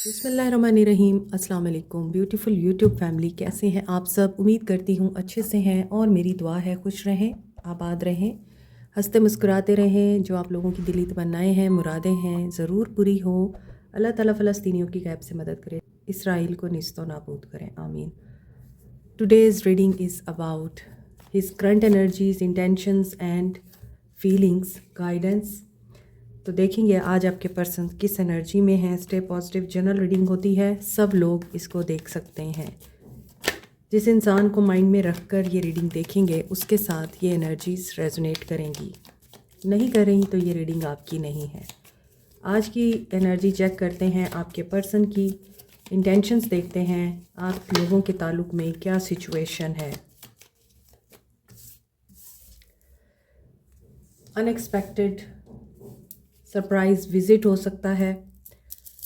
बिस्मिल्लाहिर्रहमानिर्रहीम। अस्सलाम वालेकुम ब्यूटीफुल यूट्यूब फैमिली, कैसे हैं आप सब? उम्मीद करती हूँ अच्छे से हैं और मेरी दुआ है खुश रहें, आबाद रहें, हंसते मुस्कुराते रहें। जो आप लोगों की दिली तमन्नाएं हैं, मुरादें हैं, ज़रूर पूरी हो। अल्लाह ताला फ़लस्तीनियों की गैब से मदद करे, इसराइल को निस्तो नाबूद करें, आमीन। Today's reading is about his current energies, intentions and feelings, guidance. तो देखेंगे आज आपके पर्सन किस एनर्जी में है। स्टे पॉजिटिव जनरल रीडिंग होती है, सब लोग इसको देख सकते हैं। जिस इंसान को माइंड में रख कर ये रीडिंग देखेंगे उसके साथ ये एनर्जीज रेजोनेट करेंगी, नहीं कर रही तो ये रीडिंग आपकी नहीं है। आज की एनर्जी चेक करते हैं, आपके पर्सन की इंटेंशंस देखते हैं, आप लोगों के ताल्लुक में क्या सिचुएशन है। अनएक्सपेक्टेड सरप्राइज़ विज़िट हो सकता है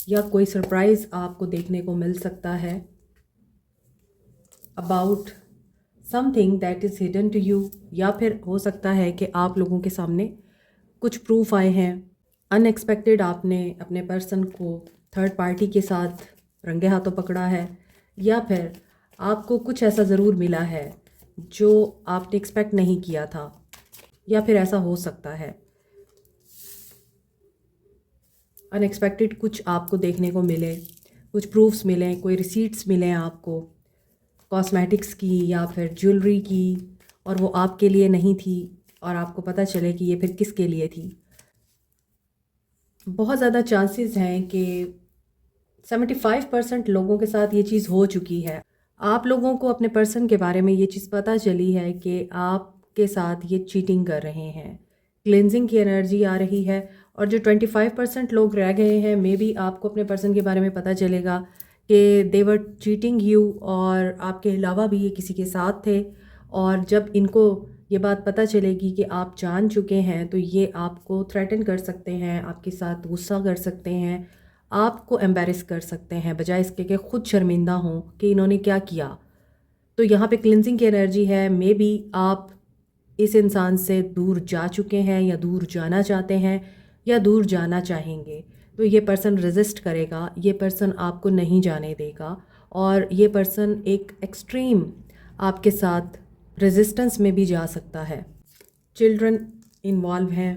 या कोई सरप्राइज़ आपको देखने को मिल सकता है about something that is hidden to you, या फिर हो सकता है कि आप लोगों के सामने कुछ प्रूफ आए हैं। अनएक्सपेक्टेड आपने अपने पर्सन को थर्ड पार्टी के साथ रंगे हाथों पकड़ा है, या फिर आपको कुछ ऐसा ज़रूर मिला है जो आपने एक्सपेक्ट नहीं किया था, या फिर ऐसा हो सकता है अनएक्सपेक्टेड कुछ आपको देखने को मिले, कुछ प्रूफ्स मिले, कोई रिसीट्स मिले आपको कॉस्मेटिक्स की या फिर ज्वेलरी की, और वो आपके लिए नहीं थी और आपको पता चले कि ये फिर किसके लिए थी। बहुत ज़्यादा चांसेस हैं कि 75% लोगों के साथ ये चीज़ हो चुकी है। आप लोगों को अपने पर्सन के बारे में ये चीज़ पता चली है कि आपके साथ ये चीटिंग कर रहे हैं। क्लेंजिंग की एनर्जी आ रही है, और जो 25% लोग रह गए हैं, मे बी आपको अपने पर्सन के बारे में पता चलेगा कि दे वर चीटिंग यू, और आपके अलावा भी ये किसी के साथ थे। और जब इनको ये बात पता चलेगी कि आप जान चुके हैं तो ये आपको थ्रेटन कर सकते हैं, आपके साथ गुस्सा कर सकते हैं, आपको एम्बैरेस कर सकते हैं, बजाय इसके कि खुद शर्मिंदा हों कि इन्होंने क्या किया। तो यहाँ पे क्लिनजिंग की एनर्जी है। मे बी आप इस इंसान से दूर जा चुके हैं, या दूर जाना चाहते हैं, या दूर जाना चाहेंगे। तो ये पर्सन रेजिस्ट करेगा, ये पर्सन आपको नहीं जाने देगा, और ये पर्सन एक एक्सट्रीम आपके साथ रेजिस्टेंस में भी जा सकता है। चिल्ड्रन इन्वॉल्व हैं,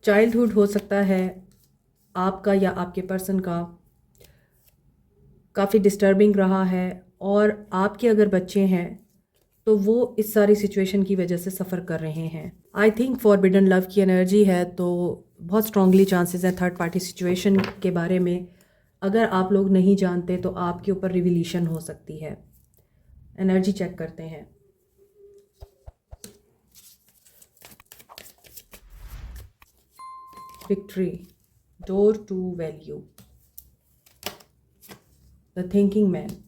चाइल्डहुड हो सकता है आपका या आपके पर्सन का काफ़ी डिस्टर्बिंग रहा है, और आपके अगर बच्चे हैं तो वो इस सारी सिचुएशन की वजह से सफ़र कर रहे हैं। आई थिंक फॉरबिडन लव की एनर्जी है, तो बहुत स्ट्रांगली चांसेस हैं थर्ड पार्टी सिचुएशन के बारे में। अगर आप लोग नहीं जानते तो आपके ऊपर रिविलेशन हो सकती है। एनर्जी चेक करते हैं। Victory, door to value, the thinking man.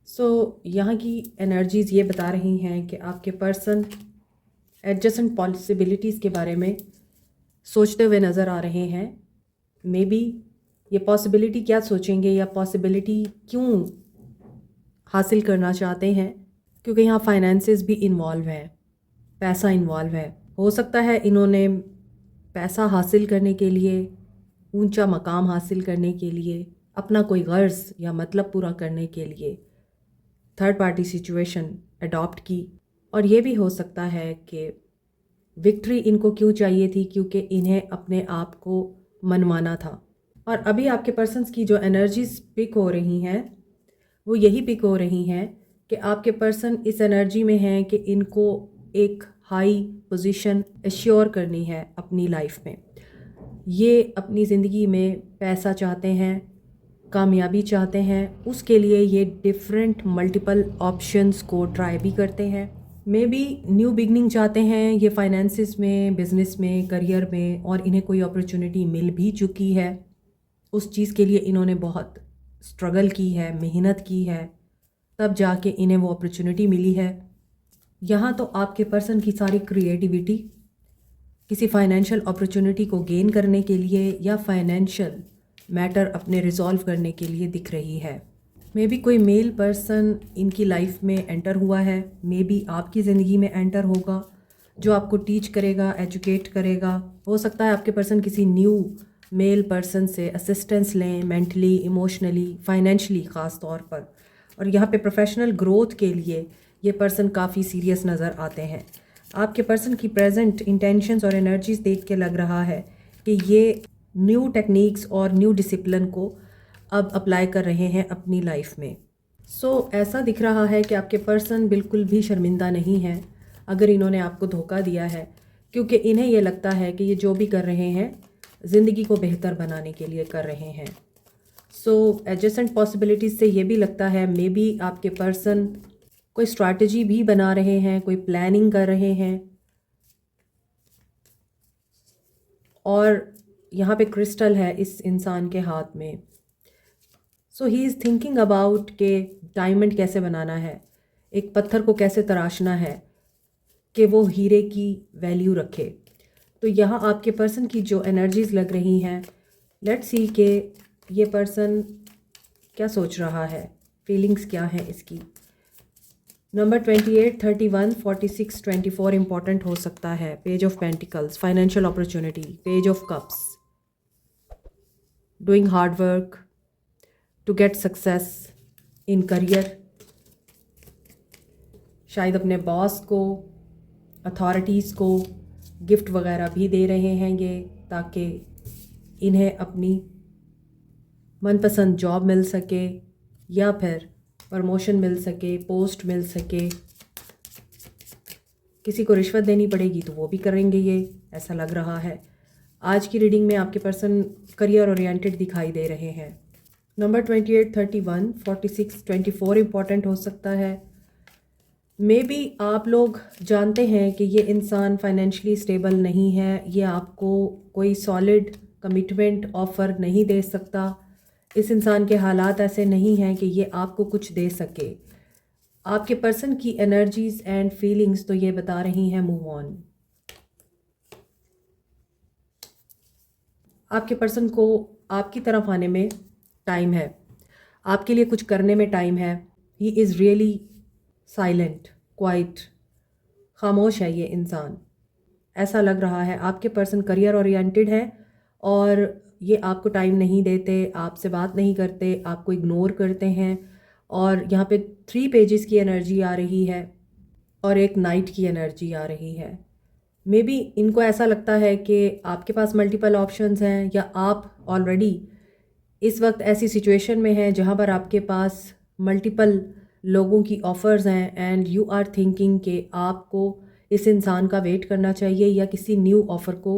So यहाँ की एनर्जीज़ ये बता रही हैं कि आपके पर्सन एडजस्टेंट पॉसिबिलिटीज़ के बारे में सोचते हुए नज़र आ रहे हैं। मे बी ये पॉसिबिलिटी क्या सोचेंगे, या पॉसिबिलिटी क्यों हासिल करना चाहते हैं, क्योंकि यहाँ फाइनेंसेस भी इन्वॉल्व है, पैसा इन्वॉल्व है। हो सकता है इन्होंने पैसा हासिल करने के लिए, ऊंचा मकाम हासिल करने के लिए, अपना कोई गर्ज या मतलब पूरा करने के लिए थर्ड पार्टी सिचुएशन अडॉप्ट की। और ये भी हो सकता है कि विक्ट्री इनको क्यों चाहिए थी, क्योंकि इन्हें अपने आप को मनवाना था। और अभी आपके पर्सन्स की जो एनर्जीज पिक हो रही हैं वो यही पिक हो रही हैं कि आपके पर्सन इस एनर्जी में हैं कि इनको एक हाई पोजीशन एश्योर करनी है अपनी लाइफ में। ये अपनी ज़िंदगी में पैसा चाहते हैं, कामयाबी चाहते हैं, उसके लिए ये डिफरेंट मल्टीपल ऑप्शंस को ट्राई भी करते हैं। मे बी न्यू बिगनिंग चाहते हैं ये फाइनेंसिस में, बिजनेस में, करियर में, और इन्हें कोई अपॉर्चुनिटी मिल भी चुकी है। उस चीज़ के लिए इन्होंने बहुत स्ट्रगल की है, मेहनत की है, तब जाके इन्हें वो अपॉर्चुनिटी मिली है। यहाँ तो आपके पर्सन की सारी क्रिएटिविटी किसी फाइनेंशियल अपॉर्चुनिटी को गेन करने के लिए या फाइनेंशियल मैटर अपने रिजॉल्व करने के लिए दिख रही है। मे बी कोई मेल पर्सन इनकी लाइफ में एंटर हुआ है, मे बी आपकी ज़िंदगी में एंटर होगा, जो आपको टीच करेगा, एजुकेट करेगा। हो सकता है आपके पर्सन किसी न्यू मेल पर्सन से असिस्टेंस लें, मेंटली, इमोशनली, फाइनेंशली ख़ास तौर पर। और यहाँ पे प्रोफेशनल ग्रोथ के लिए ये पर्सन काफ़ी सीरियस नज़र आते हैं। आपके पर्सन की प्रेजेंट इंटेंशंस और एनर्जीज देख के लग रहा है कि ये न्यू टेक्निक्स और न्यू डिसिप्लिन को अब अप्लाई कर रहे हैं अपनी लाइफ में। ऐसा दिख रहा है कि आपके पर्सन बिल्कुल भी शर्मिंदा नहीं है अगर इन्होंने आपको धोखा दिया है, क्योंकि इन्हें ये लगता है कि ये जो भी कर रहे हैं ज़िंदगी को बेहतर बनाने के लिए कर रहे हैं। एडजेसेंट पॉसिबिलिटीज़ से ये भी लगता है मे बी आपके पर्सन कोई स्ट्रैटेजी भी बना रहे हैं, कोई प्लानिंग कर रहे हैं। और यहाँ पे क्रिस्टल है इस इंसान के हाथ में। ही इज़ थिंकिंग अबाउट के डायमंड कैसे बनाना है, एक पत्थर को कैसे तराशना है कि वो हीरे की वैल्यू रखे। तो यहाँ आपके पर्सन की जो एनर्जीज़ लग रही हैं, लेट्स सी कि ये पर्सन क्या सोच रहा है, फीलिंग्स क्या है इसकी। नंबर 28, 31, 46, 24 इंपॉर्टेंट हो सकता है। Page of pentacles, financial opportunity, page of cups, doing hard work to get success in career. शायद अपने बॉस को, अथॉरिटीज़ को गिफ्ट वगैरह भी दे रहे हैं ये, ताकि इन्हें अपनी मनपसंद जॉब मिल सके या फिर प्रमोशन मिल सके, पोस्ट मिल सके। किसी को रिश्वत देनी पड़ेगी तो वो भी करेंगे ये, ऐसा लग रहा है। आज की रीडिंग में आपके पर्सन करियर ओरिएंटेड दिखाई दे रहे हैं। नंबर 28, 31, 46, 24 इंपॉर्टेंट हो सकता है। मे बी आप लोग जानते हैं कि ये इंसान फाइनेंशियली स्टेबल नहीं है, ये आपको कोई सॉलिड कमिटमेंट ऑफ़र नहीं दे सकता। इस इंसान के हालात ऐसे नहीं हैं कि ये आपको कुछ दे सके। आपके पर्सन की एनर्जीज़ एंड फीलिंग्स तो ये बता रही हैं मूव ऑन। आपके पर्सन को आपकी तरफ आने में टाइम है, आपके लिए कुछ करने में टाइम है। He is really silent, quite, खामोश है ये इंसान, ऐसा लग रहा है। आपके पर्सन करियर ओरिएंटेड है और ये आपको टाइम नहीं देते, आपसे बात नहीं करते, आपको इग्नोर करते हैं। और यहाँ पे 3 पेजेस की एनर्जी आ रही है और एक नाइट की एनर्जी आ रही है। मे बी इनको ऐसा लगता है कि आपके पास मल्टीपल ऑप्शंस हैं, या आप ऑलरेडी इस वक्त ऐसी सिचुएशन में हैं जहाँ पर आपके पास मल्टीपल लोगों की ऑफ़र्स हैं एंड यू आर थिंकिंग कि आपको इस इंसान का वेट करना चाहिए या किसी न्यू ऑफ़र को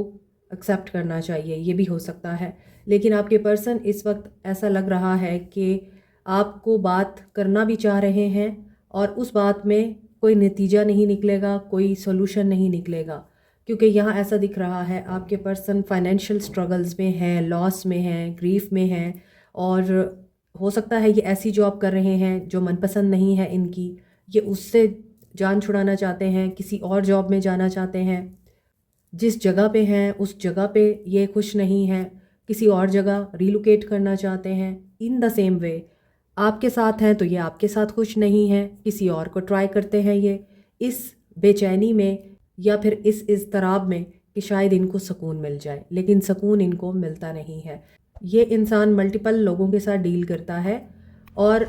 एक्सेप्ट करना चाहिए, ये भी हो सकता है। लेकिन आपके पर्सन इस वक्त ऐसा लग रहा है कि आपको बात करना भी चाह रहे हैं और उस बात में कोई नतीजा नहीं निकलेगा, कोई सोल्यूशन नहीं निकलेगा, क्योंकि यहाँ ऐसा दिख रहा है आपके पर्सन फाइनेंशियल स्ट्रगल्स में है, लॉस में है, ग्रीफ में है। और हो सकता है ये ऐसी जॉब कर रहे हैं जो मनपसंद नहीं है इनकी, ये उससे जान छुड़ाना चाहते हैं, किसी और जॉब में जाना चाहते हैं। जिस जगह पे हैं उस जगह पे ये खुश नहीं हैं, किसी और जगह रिलोकेट करना चाहते हैं। इन द सेम वे आपके साथ हैं तो ये आपके साथ खुश नहीं है, किसी और को ट्राई करते हैं ये, इस बेचैनी में या फिर इस इज़्तिराब में कि शायद इनको सुकून मिल जाए, लेकिन सुकून इनको मिलता नहीं है। ये इंसान मल्टीपल लोगों के साथ डील करता है और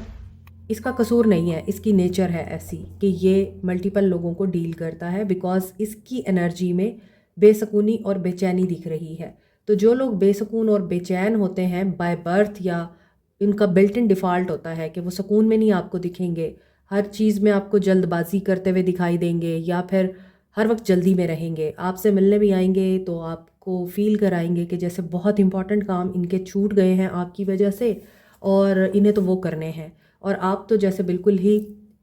इसका कसूर नहीं है, इसकी नेचर है ऐसी कि ये मल्टीपल लोगों को डील करता है, बिकॉज़ इसकी एनर्जी में बेसुकूनी और बेचैनी दिख रही है। तो जो लोग बेसुकून और बेचैन होते हैं बाय बर्थ, या इनका बिल्ट इन डिफ़ॉल्ट होता है कि वो सुकून में नहीं आपको दिखेंगे, हर चीज़ में आपको जल्दबाजी करते हुए दिखाई देंगे, या फिर हर वक्त जल्दी में रहेंगे। आपसे मिलने भी आएंगे तो आपको फ़ील कराएंगे कि जैसे बहुत इंपॉर्टेंट काम इनके छूट गए हैं आपकी वजह से और इन्हें तो वो करने हैं, और आप तो जैसे बिल्कुल ही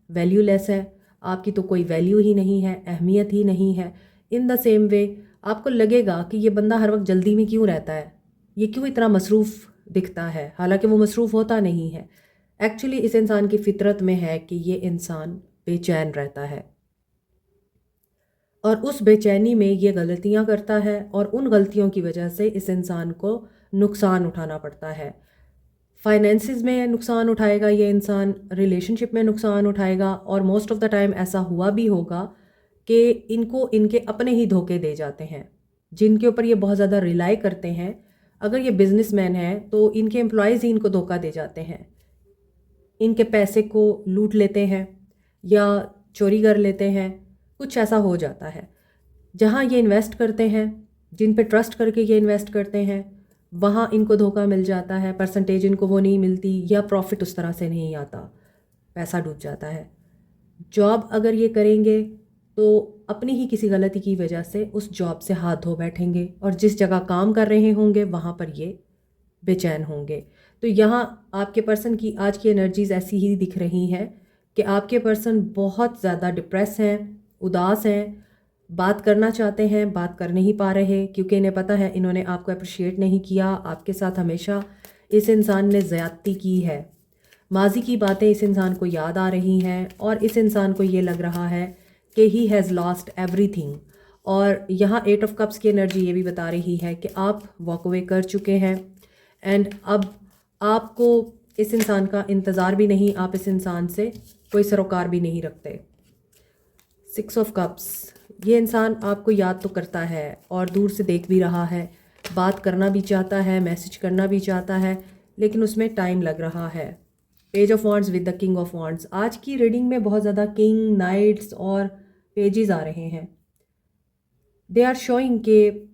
वैल्यूलेस है, आपकी तो कोई वैल्यू ही नहीं है, अहमियत ही नहीं है। इन द सेम वे आपको लगेगा कि ये बंदा हर वक्त जल्दी में क्यों रहता है, ये क्यों इतना मसरूफ़ दिखता है, हालांकि वो मसरूफ़ होता नहीं है। एक्चुअली इस इंसान की फितरत में है कि ये इंसान बेचैन रहता है और उस बेचैनी में ये गलतियां करता है, और उन गलतियों की वजह से इस इंसान को नुकसान उठाना पड़ता है। फाइनेंसिस में नुकसान उठाएगा ये इंसान, रिलेशनशिप में नुकसान उठाएगा, और मोस्ट ऑफ़ द टाइम ऐसा हुआ भी होगा कि इनको इनके अपने ही धोखे दे जाते हैं, जिनके ऊपर ये बहुत ज़्यादा रिलाई करते हैं। अगर ये बिजनेसमैन है तो इनके एम्प्लॉयज़ ही इनको धोखा दे जाते हैं, इनके पैसे को लूट लेते हैं या चोरी कर लेते हैं, कुछ ऐसा हो जाता है। जहाँ ये इन्वेस्ट करते हैं, जिन पे ट्रस्ट करके ये इन्वेस्ट करते हैं, वहाँ इनको धोखा मिल जाता है, परसेंटेज इनको वो नहीं मिलती या प्रॉफिट उस तरह से नहीं आता, पैसा डूब जाता है। जॉब अगर ये करेंगे तो अपनी ही किसी गलती की वजह से उस जॉब से हाथ धो बैठेंगे और जिस जगह काम कर रहे होंगे वहाँ पर ये बेचैन होंगे। तो यहाँ आपके पर्सन की आज की एनर्जीज ऐसी ही दिख रही हैं कि आपके पर्सन बहुत ज़्यादा डिप्रेस हैं, उदास हैं, बात करना चाहते हैं, बात कर नहीं पा रहे क्योंकि इन्हें पता है इन्होंने आपको अप्रिशिएट नहीं किया। आपके साथ हमेशा इस इंसान ने ज़्यादती की है, माजी की बातें इस इंसान को याद आ रही हैं और इस इंसान को ये लग रहा है कि ही हैज़ लॉस्ट एवरीथिंग। और यहाँ 8 ऑफ कप्स की एनर्जी ये भी बता रही है कि आप वॉक अवे कर चुके हैं एंड अब आपको इस इंसान का इंतज़ार भी नहीं, आप इस इंसान से कोई सरोकार भी नहीं रखते। 6 ऑफ कप्स, ये इंसान आपको याद तो करता है और दूर से देख भी रहा है, बात करना भी चाहता है, मैसेज करना भी चाहता है, लेकिन उसमें टाइम लग रहा है। Page of wands with the king of wands, आज की रीडिंग में बहुत ज़्यादा किंग, नाइट्स और पेजेस आ रहे हैं। दे आर शोइंग कि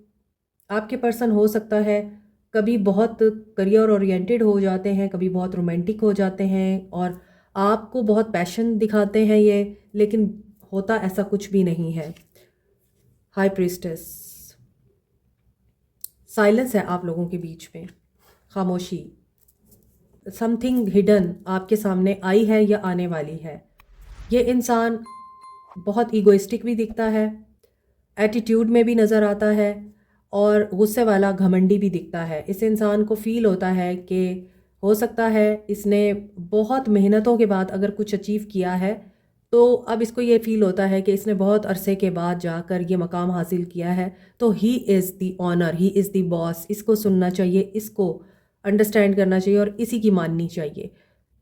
आपके पर्सन हो सकता है कभी बहुत करियर ओरिएंटेड हो जाते हैं, कभी बहुत रोमांटिक हो जाते हैं और आपको बहुत पैशन दिखाते हैं ये, लेकिन होता ऐसा कुछ भी नहीं है। हाई प्रीस्टेस, साइलेंस है आप लोगों के बीच में, खामोशी। समथिंग हिडन आपके सामने आई है या आने वाली है। ये इंसान बहुत ईगोइस्टिक भी दिखता है, एटीट्यूड में भी नज़र आता है और गुस्से वाला, घमंडी भी दिखता है। इस इंसान को फील होता है कि हो सकता है इसने बहुत मेहनतों के बाद अगर कुछ अचीव किया है तो अब इसको ये फील होता है कि इसने बहुत अरसे के बाद जाकर ये मकाम हासिल किया है, तो he is the owner, he is the boss. इसको सुनना चाहिए, इसको अंडरस्टैंड करना चाहिए और इसी की माननी चाहिए।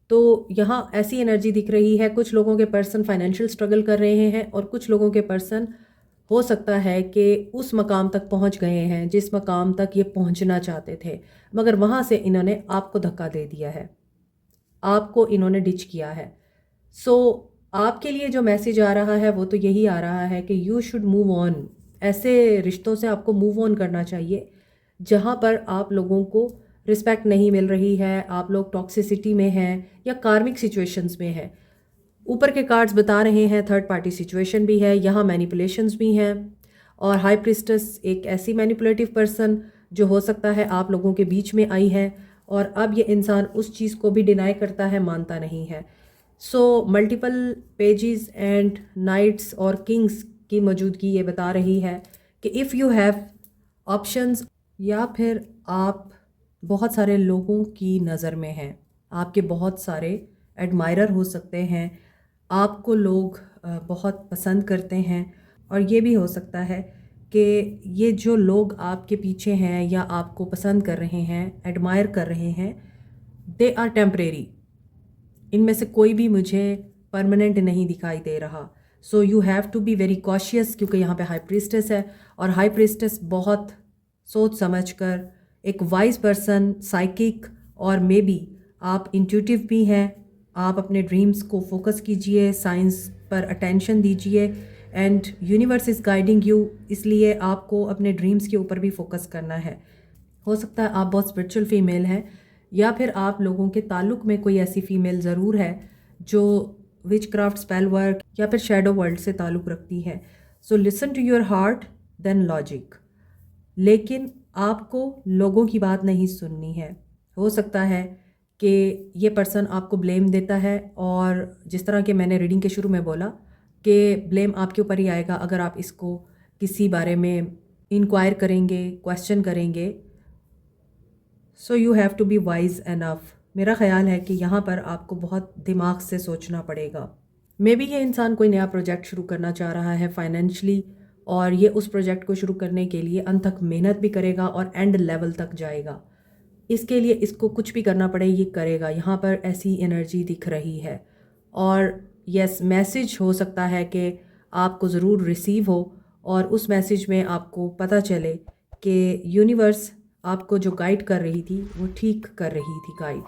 तो यहाँ ऐसी एनर्जी दिख रही है। कुछ लोगों के पर्सन फाइनेंशियल स्ट्रगल कर रहे हैं और कुछ लोगों के पर्सन हो सकता है कि उस मकाम तक पहुँच गए हैं जिस मकाम तक ये पहुँचना चाहते थे, मगर वहाँ से इन्होंने आपको धक्का दे दिया है, आपको इन्होंने डिच किया है। सो आपके लिए जो मैसेज आ रहा है वो तो यही आ रहा है कि यू शुड मूव ऑन। ऐसे रिश्तों से आपको मूव ऑन करना चाहिए जहाँ पर आप लोगों को रिस्पेक्ट नहीं मिल रही है, आप लोग टॉक्सिसिटी में हैं या कार्मिक सिचुएशंस में हैं। ऊपर के कार्ड्स बता रहे हैं थर्ड पार्टी सिचुएशन भी है, यहाँ मैनिपुलेशंस भी हैं और हाई प्रीस्टेस एक ऐसी मैनिपुलेटिव पर्सन जो हो सकता है आप लोगों के बीच में आई है और अब ये इंसान उस चीज़ को भी डिनाई करता है, मानता नहीं है। So multiple pages and knights और किंग्स की मौजूदगी ये बता रही है कि इफ़ यू हैव ऑप्शंस, या फिर आप बहुत सारे लोगों की नज़र में हैं, आपके बहुत सारे एडमायरर हो सकते हैं, आपको लोग बहुत पसंद करते हैं और ये भी हो सकता है कि ये जो लोग आपके पीछे हैं या आपको पसंद कर रहे हैं, एडमायर कर रहे हैं, दे आर टेम्परेरी। इनमें से कोई भी मुझे परमानेंट नहीं दिखाई दे रहा। So you have to be very cautious क्योंकि यहाँ पे हाई प्रीस्टेस है और हाई प्रीस्टेस बहुत सोच समझ कर, एक वाइज पर्सन, साइकिक और मे बी आप इंट्यूटिव भी हैं। आप अपने ड्रीम्स को फोकस कीजिए, साइंस पर अटेंशन दीजिए and universe is guiding you, इसलिए आपको अपने ड्रीम्स के ऊपर भी फोकस करना है। हो सकता है आप बहुत स्पिरिचुअल फीमेल हैं या फिर आप लोगों के ताल्लुक़ में कोई ऐसी फ़ीमेल ज़रूर है जो विच क्राफ्ट, स्पेल वर्क या फिर शेडो वर्ल्ड से ताल्लुक़ रखती है। So listen to your heart then logic, लेकिन आपको लोगों की बात नहीं सुननी है। हो सकता है कि ये पर्सन आपको ब्लेम देता है और जिस तरह के मैंने रीडिंग के शुरू में बोला कि ब्लेम आपके ऊपर ही आएगा अगर आप इसको किसी बारे में इंक्वायर करेंगे, क्वेश्चन करेंगे। So you have to be wise enough. मेरा ख़्याल है कि यहाँ पर आपको बहुत दिमाग से सोचना पड़ेगा। मे बी ये इंसान कोई नया प्रोजेक्ट शुरू करना चाह रहा है फाइनेंशली और ये उस प्रोजेक्ट को शुरू करने के लिए अनथक मेहनत भी करेगा और एंड लेवल तक जाएगा। इसके लिए इसको कुछ भी करना पड़े ये करेगा। यहाँ पर ऐसी एनर्जी दिख रही है और यस, मैसेज हो सकता है कि आपको ज़रूर रिसीव हो और उस मैसेज में आपको पता चले कि यूनिवर्स आपको जो गाइड कर रही थी वो ठीक कर रही थी गाइड।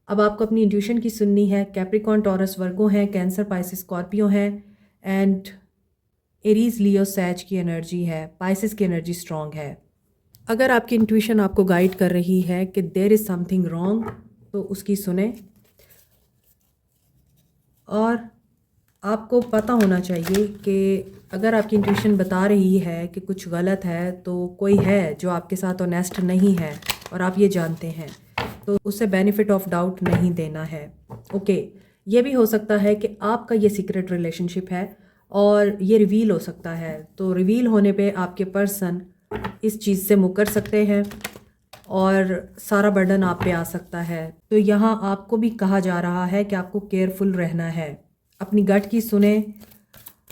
अब आपको अपनी इंट्यूशन की सुननी है। कैप्रिकॉर्न, टॉरस, वर्गो है, कैंसर, पाइसिस, स्कॉर्पियो है एंड एरीज, लियो, सैज की एनर्जी है, पाइसिस की एनर्जी स्ट्रॉन्ग है। अगर आपकी इंट्यूशन आपको गाइड कर रही है कि देयर इज़ समथिंग रॉन्ग तो उसकी सुने, और आपको पता होना चाहिए कि अगर आपकी इंट्यूशन बता रही है कि कुछ गलत है तो कोई है जो आपके साथ ऑनेस्ट नहीं है और आप ये जानते हैं, तो उसे बेनिफिट ऑफ डाउट नहीं देना है। ओके, ये भी हो सकता है कि आपका ये सीक्रेट रिलेशनशिप है और ये रिवील हो सकता है, तो रिवील होने पे आपके पर्सन इस चीज़ से मुकर सकते हैं और सारा बर्डन आप पे आ सकता है। तो यहाँ आपको भी कहा जा रहा है कि आपको केयरफुल रहना है, अपनी गट की सुने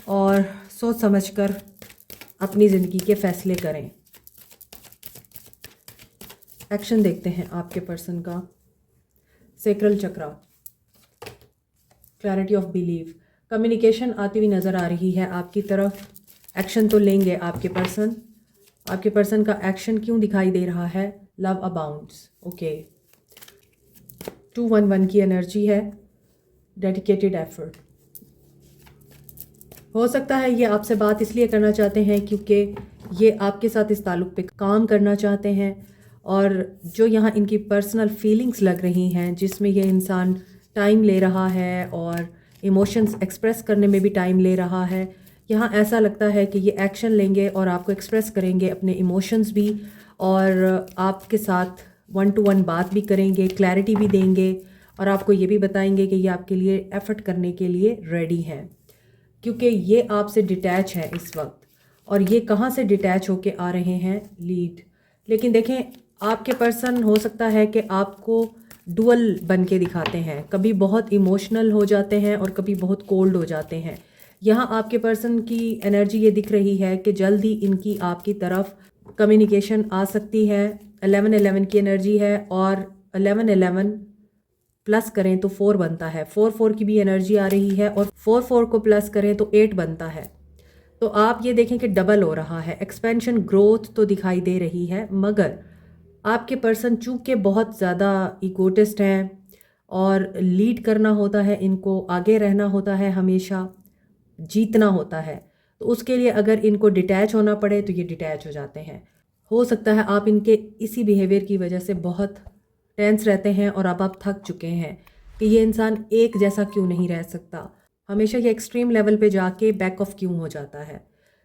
और सोच समझकर अपनी ज़िंदगी के फ़ैसले करें। एक्शन देखते हैं आपके पर्सन का। Sacral chakra, clarity of believe, communication आती हुई नज़र आ रही है आपकी तरफ। एक्शन तो लेंगे आपके पर्सन। आपके पर्सन का एक्शन क्यों दिखाई दे रहा है? Love abounds. ओके, 211 की एनर्जी है, डेडिकेटेड एफर्ट। हो सकता है ये आपसे बात इसलिए करना चाहते हैं क्योंकि ये आपके साथ इस ताल्लुक़ पे काम करना चाहते हैं, और जो यहाँ इनकी पर्सनल फीलिंग्स लग रही हैं जिसमें ये इंसान टाइम ले रहा है और इमोशंस एक्सप्रेस करने में भी टाइम ले रहा है। यहाँ ऐसा लगता है कि ये एक्शन लेंगे और आपको एक्सप्रेस करेंगे अपने इमोशंस भी, और आपके साथ 1-to-1 बात भी करेंगे, क्लैरिटी भी देंगे, और आपको ये भी बताएंगे कि ये आपके लिए एफ़र्ट करने के लिए रेडी हैं, क्योंकि ये आपसे डिटैच है इस वक्त। और ये कहाँ से डिटैच होके आ रहे हैं? लीड। लेकिन देखें, आपके पर्सन हो सकता है कि आपको डुअल बन के दिखाते हैं, कभी बहुत इमोशनल हो जाते हैं और कभी बहुत कोल्ड हो जाते हैं। यहाँ आपके पर्सन की एनर्जी ये दिख रही है कि जल्द ही इनकी आपकी तरफ कम्युनिकेशन आ सकती है। 11-11 की एनर्जी है और 11-11 प्लस करें तो 4 बनता है, 4-4 की भी एनर्जी आ रही है और 4-4 को प्लस करें तो 8 बनता है। तो आप ये देखें कि डबल हो रहा है, एक्सपेंशन, ग्रोथ तो दिखाई दे रही है, मगर आपके पर्सन चूँकि बहुत ज़्यादा इगोटिस्ट हैं और लीड करना होता है इनको, आगे रहना होता है, हमेशा जीतना होता है, तो उसके लिए अगर इनको डिटैच होना पड़े तो ये डिटैच हो जाते हैं। हो सकता है आप इनके इसी बिहेवियर की वजह से बहुत टेंस रहते हैं और अब आप थक चुके हैं कि ये इंसान एक जैसा क्यों नहीं रह सकता, हमेशा ये एक्सट्रीम लेवल पे जाके बैक ऑफ क्यों हो जाता है।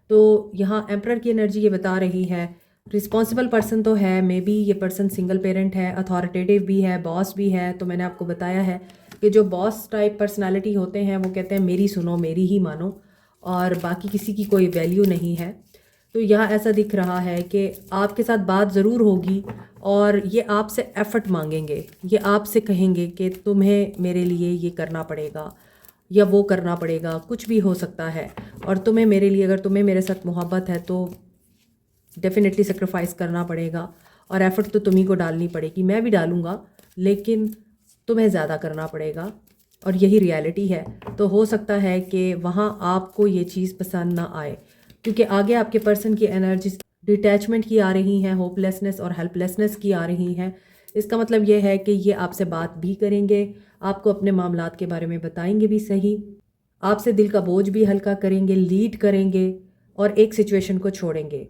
तो यहाँ एम्परर की एनर्जी ये बता रही है रिस्पॉन्सिबल पर्सन तो है, मे बी ये पर्सन सिंगल पेरेंट है, अथॉरिटेटिव भी है, बॉस भी है। तो मैंने आपको बताया है कि जो बॉस टाइप पर्सनालिटी होते हैं वो कहते हैं मेरी सुनो, मेरी ही मानो, और बाकी किसी की कोई वैल्यू नहीं है। तो यहाँ ऐसा दिख रहा है कि आपके साथ बात ज़रूर होगी और ये आपसे एफ़र्ट मांगेंगे, ये आपसे कहेंगे कि तुम्हें मेरे लिए ये करना पड़ेगा या वो करना पड़ेगा, कुछ भी हो सकता है। और तुम्हें मेरे लिए, अगर तुम्हें मेरे साथ मोहब्बत है तो डेफिनेटली सेक्रीफाइस करना पड़ेगा और एफ़र्ट तो तुम्ही को डालनी पड़ेगी, मैं भी डालूँगा, लेकिन तुम्हें ज़्यादा करना पड़ेगा, और यही रियलिटी है। तो हो सकता है कि वहाँ आपको ये चीज़ पसंद ना आए, क्योंकि आगे आपके पर्सन की एनर्जी डिटैचमेंट की आ रही हैं, होपलेसनेस और हेल्पलेसनेस की आ रही हैं। इसका मतलब ये है कि ये आपसे बात भी करेंगे, आपको अपने मामलात के बारे में बताएंगे भी सही, आपसे दिल का बोझ भी हल्का करेंगे, लीड करेंगे, और एक सिचुएशन को छोड़ेंगे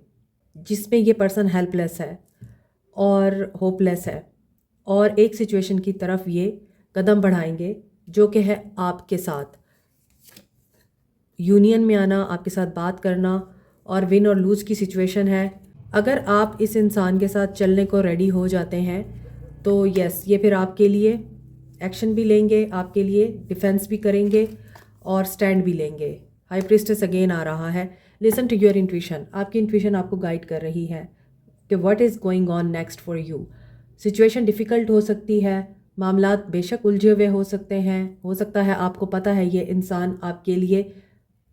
जिसमें ये पर्सन हेल्पलेस है और होपलेस है, और एक सिचुएशन की तरफ ये कदम बढ़ाएंगे जो कि है आपके साथ यूनियन में आना, आपके साथ बात करना, और विन और लूज़ की सिचुएशन है। अगर आप इस इंसान के साथ चलने को रेडी हो जाते हैं तो यस, ये फिर आपके लिए एक्शन भी लेंगे, आपके लिए डिफेंस भी करेंगे और स्टैंड भी लेंगे। हाई प्रीस्टेस अगेन आ रहा है। Listen to your intuition. आपकी इंट्यूशन आपको गाइड कर रही है कि what is going on next for you. Situation difficult हो सकती है, मामलात बेशक उलझे हुए हो सकते हैं, हो सकता है आपको पता है ये इंसान आपके लिए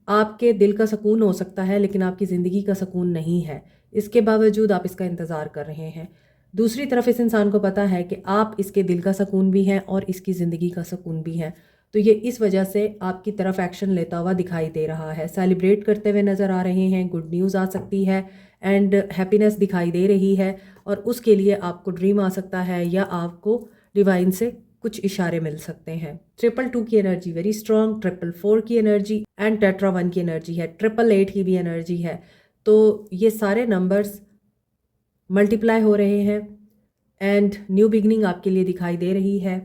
आपके दिल का सुकून हो सकता है लेकिन आपकी ज़िंदगी का सुकून नहीं है, इसके बावजूद आप इसका इंतज़ार कर रहे हैं। दूसरी तरफ इस इंसान को पता है कि आप इसके दिल का सुकून भी हैं और इसकी ज़िंदगी का सुकून भी हैं, तो ये इस वजह से आपकी तरफ एक्शन लेता हुआ दिखाई दे रहा है, सेलिब्रेट करते हुए नज़र आ रहे हैं। गुड न्यूज़ आ सकती है, एंड हैप्पीनेस दिखाई दे रही है, और उसके लिए आपको ड्रीम आ सकता है या आपको डिवाइन से कुछ इशारे मिल सकते हैं। 222 की एनर्जी वेरी स्ट्रॉन्ग, 444 की एनर्जी एंड टेट्रा 1 की एनर्जी है, 888 की भी एनर्जी है। तो ये सारे नंबर्स मल्टीप्लाई हो रहे हैं एंड न्यू बिगनिंग आपके लिए दिखाई दे रही है,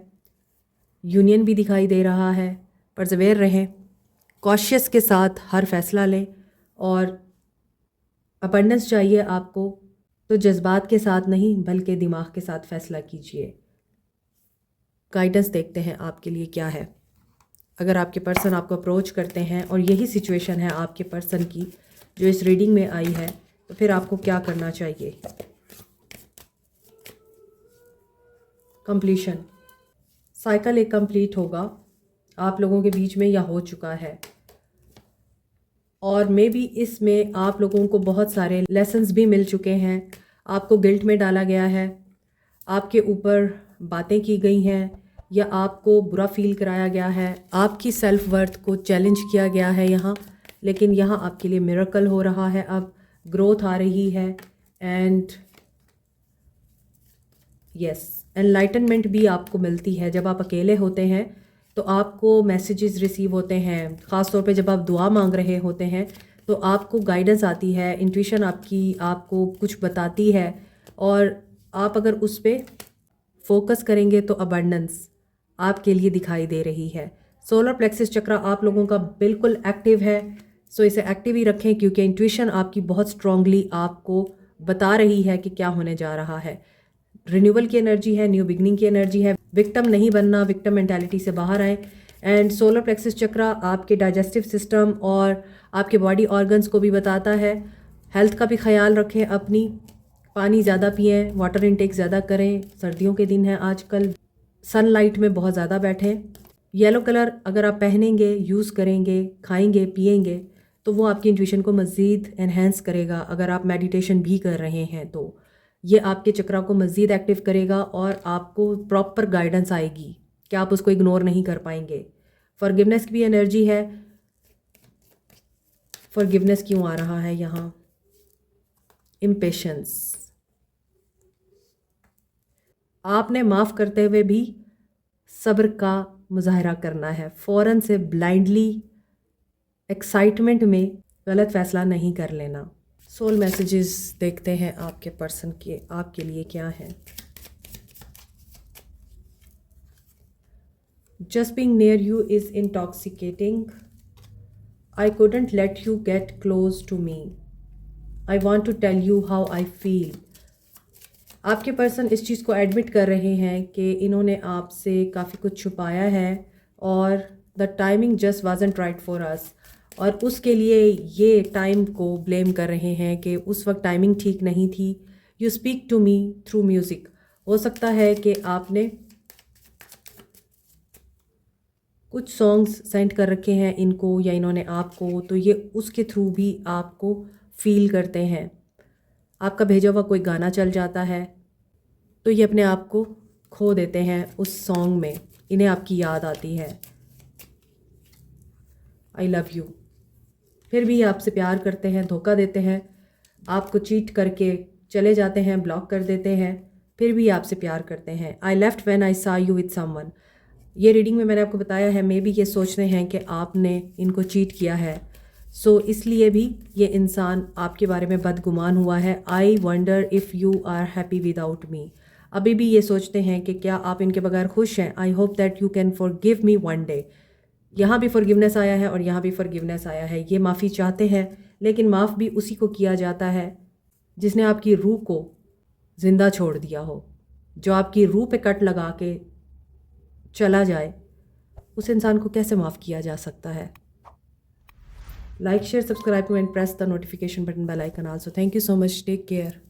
यूनियन भी दिखाई दे रहा है। परसेवेयर रहें, कॉशियस के साथ हर फैसला लें, और अबंडेंस चाहिए आपको तो जज्बात के साथ नहीं बल्कि दिमाग के साथ फैसला कीजिए। गाइडेंस देखते हैं आपके लिए क्या है। अगर आपके पर्सन आपको अप्रोच करते हैं और यही सिचुएशन है आपके पर्सन की जो इस रीडिंग में आई है, तो फिर आपको क्या करना चाहिए। कंप्लीशन, साइकिल एक कंप्लीट होगा आप लोगों के बीच में या हो चुका है, और मे बी इसमें आप लोगों को बहुत सारे लेसन्स भी मिल चुके हैं। आपको गिल्ट में डाला गया है, आपके ऊपर बातें की गई हैं, या आपको बुरा फील कराया गया है, आपकी सेल्फ वर्थ को चैलेंज किया गया है यहाँ। लेकिन यहाँ आपके लिए मिरेकल हो रहा है, अब ग्रोथ आ रही है एंड यस एनलाइटनमेंट भी आपको मिलती है। जब आप अकेले होते हैं तो आपको मैसेजेस रिसीव होते हैं, ख़ास तौर पे जब आप दुआ मांग रहे होते हैं तो आपको गाइडेंस आती है, इंट्यूशन आपकी आपको कुछ बताती है, और आप अगर उस पर फोकस करेंगे तो अबंडेंस आपके लिए दिखाई दे रही है। सोलर प्लेक्सिस चक्र आप लोगों का बिल्कुल एक्टिव है, सो इसे एक्टिव ही रखें क्योंकि इंट्यूशन आपकी बहुत स्ट्रांगली आपको बता रही है कि क्या होने जा रहा है। रिन्यूअल की एनर्जी है, न्यू बिगनिंग की एनर्जी है। विक्टिम नहीं बनना, विक्टिम मेंटालिटी से बाहर आए। एंड सोलर प्लेक्सिस चक्र आपके डाइजेस्टिव सिस्टम और आपके बॉडी ऑर्गन्स को भी बताता है। हेल्थ का भी ख्याल रखें अपनी, पानी ज़्यादा पिएं, वाटर इनटेक ज़्यादा करें, सर्दियों के दिन हैं आजकल, सनलाइट में बहुत ज़्यादा बैठें। येलो कलर अगर आप पहनेंगे, यूज़ करेंगे, खाएंगे, पिएंगे तो वो आपकी इंट्यूशन को मज़ीद एनहेंस करेगा। अगर आप मेडिटेशन भी कर रहे हैं तो ये आपके चक्रा को मज़ीद एक्टिव करेगा और आपको प्रॉपर गाइडेंस आएगी कि आप उसको इग्नोर नहीं कर पाएंगे। फॉरगिवनेस की भी एनर्जी है। फॉरगिवनेस क्यों आ रहा है यहाँ? इम्पेशंस, आपने माफ़ करते हुए भी सब्र का मुजाहरा करना है। फ़ौरन से ब्लाइंडली एक्साइटमेंट में गलत फ़ैसला नहीं कर लेना। सोल मैसेजेस देखते हैं आपके पर्सन के आपके लिए क्या है। Just being near you is intoxicating, I couldn't let you get close to me, I want to tell you how I feel. आपके पर्सन इस चीज़ को एडमिट कर रहे हैं कि इन्होंने आपसे काफ़ी कुछ छुपाया है और the timing just wasn't right for us, और उसके लिए ये टाइम को ब्लेम कर रहे हैं कि उस वक्त टाइमिंग ठीक नहीं थी। You speak to me through music, हो सकता है कि आपने कुछ सॉन्ग्स सेंड कर रखे हैं इनको या इन्होंने आपको, तो ये उसके थ्रू भी आपको फील करते हैं। आपका भेजा हुआ कोई गाना चल जाता है तो ये अपने आप को खो देते हैं उस सॉन्ग में, इन्हें आपकी याद आती है। आई लव यू, फिर भी ये आपसे प्यार करते हैं, धोखा देते हैं, आपको चीट करके चले जाते हैं, ब्लॉक कर देते हैं, फिर भी आपसे प्यार करते हैं। आई लेफ्ट व्हेन आई सा यू विद समवन, ये रीडिंग में मैंने आपको बताया है, मे बी ये सोचते हैं कि आपने इनको चीट किया है, सो इसलिए भी ये इंसान आपके बारे में बदगुमान हुआ है। I wonder if you are happy without me, अभी भी ये सोचते हैं कि क्या आप इनके बगैर खुश हैं। I hope that you can forgive me one day, यहाँ भी फॉरगिवनेस आया है और यहाँ भी फॉरगिवनेस आया है। ये माफ़ी चाहते हैं, लेकिन माफ़ भी उसी को किया जाता है जिसने आपकी रूह को ज़िंदा छोड़ दिया हो। जो आपकी रूह पे कट लगा के चला जाए, उस इंसान को कैसे माफ़ किया जा सकता है। Like, share, subscribe and press the notification button bell icon also. Thank you so much, take care.